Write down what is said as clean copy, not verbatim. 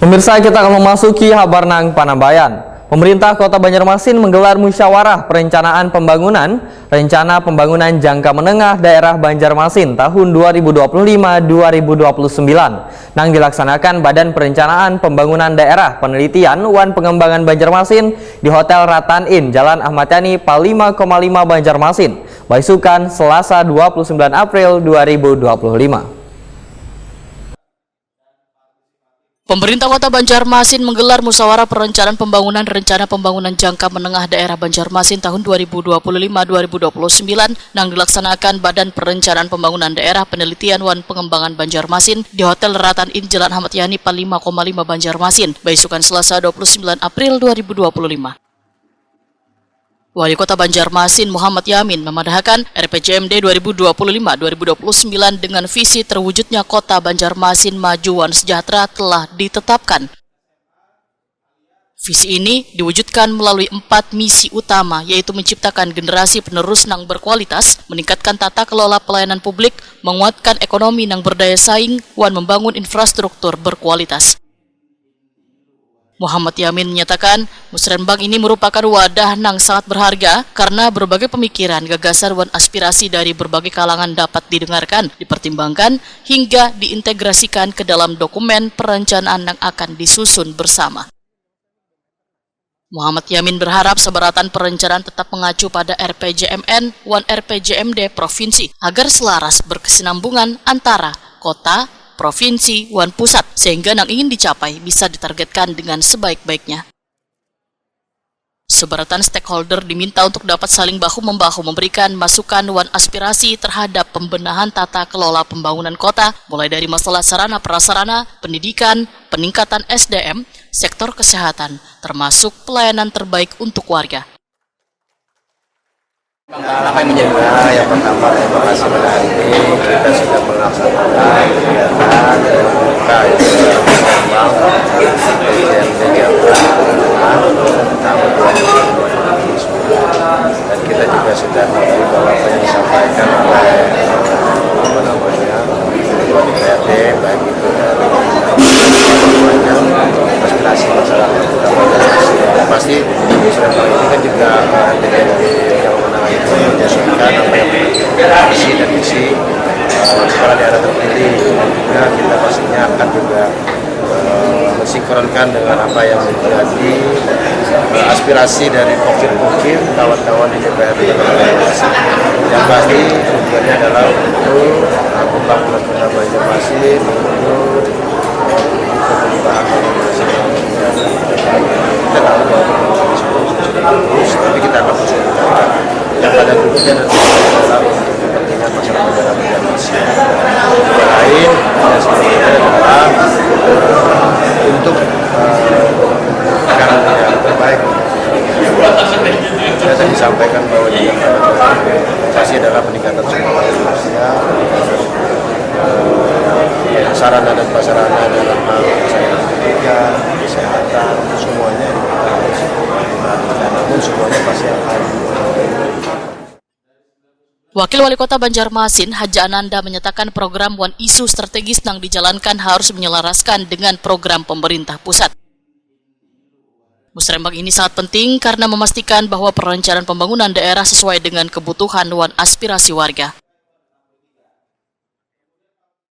Pemirsa, kita akan memasuki Habarnang Panambayan. Pemerintah Kota Banjarmasin menggelar musyawarah perencanaan pembangunan Rencana Pembangunan Jangka Menengah Daerah Banjarmasin tahun 2025-2029 yang dilaksanakan Badan Perencanaan Pembangunan Daerah Penelitian Wan Pengembangan Banjarmasin di Hotel Ratan Inn, Jalan Ahmad Yani, Pal 5,5 Banjarmasin, Baisukan, Selasa 29 April 2025. Pemerintah Kota Banjarmasin menggelar musyawarah perencanaan pembangunan Rencana Pembangunan Jangka Menengah Daerah Banjarmasin tahun 2025-2029 yang dilaksanakan Badan Perencanaan Pembangunan Daerah Penelitian Wan Pengembangan Banjarmasin di Hotel Ratan Inn, Jalan Ahmad Yani, Pal 5,5 Banjarmasin, Baisukan, Selasa 29 April 2025. Wali Kota Banjarmasin Muhammad Yamin memadahkan RPJMD 2025-2029 dengan visi terwujudnya Kota Banjarmasin Maju dan Sejahtera telah ditetapkan. Visi ini diwujudkan melalui 4 misi utama, yaitu menciptakan generasi penerus yang berkualitas, meningkatkan tata kelola pelayanan publik, menguatkan ekonomi yang berdaya saing, dan membangun infrastruktur berkualitas. Muhammad Yamin menyatakan, Musrenbang ini merupakan wadah yang sangat berharga karena berbagai pemikiran, gagasan, dan aspirasi dari berbagai kalangan dapat didengarkan, dipertimbangkan, hingga diintegrasikan ke dalam dokumen perencanaan yang akan disusun bersama. Muhammad Yamin berharap sebaratan perencanaan tetap mengacu pada RPJMN dan RPJMD Provinsi agar selaras berkesinambungan antara kota, provinsi, dan pusat, sehingga yang ingin dicapai bisa ditargetkan dengan sebaik-baiknya. Sebaratan stakeholder diminta untuk dapat saling bahu-membahu memberikan masukan dan aspirasi terhadap pembenahan tata kelola pembangunan kota, mulai dari masalah sarana prasarana, pendidikan, peningkatan SDM, sektor kesehatan, termasuk pelayanan terbaik untuk warga. Apa yang menjadi yang pertama, terima kasih pada hari ini kita sudah melaksanakan kegiatan membuka tahun 2029 dan kita juga sudah mengetahui bahwa apa yang disampaikan oleh DPRD baik itu aspirasi masyarakat pasti Musrenbang ini kan juga DPRD yang itu menyesuaikan apa yang visi dan misi kepala daerah terpilih, juga kita pastinya akan juga mensinkronkan dengan apa yang menjadi aspirasi dari pokir-pokir kawan-kawan di DPRD yang pasti tujuannya adalah untuk pembangunan Kota Banjarmasin, untuk perubahan tapi kita akan mensukseskan yang pada tujuannya adalah kepentingan masyarakat daerah Banjarmasin. Yang lain yang sebenarnya adalah untuk agar yang terbaik. Saya tadi disampaikan bahwa yang pasti adalah peningkatan sumber daya manusia, sarana dan prasarana dalam hal pendidikan, kesehatan, semuanya namun semuanya pasti akan. Wakil Wali Kota Banjarmasin, Haji Ananda, menyatakan program dan isu strategis yang dijalankan harus menyelaraskan dengan program pemerintah pusat. Musrenbang ini sangat penting karena memastikan bahwa perencanaan pembangunan daerah sesuai dengan kebutuhan dan aspirasi warga.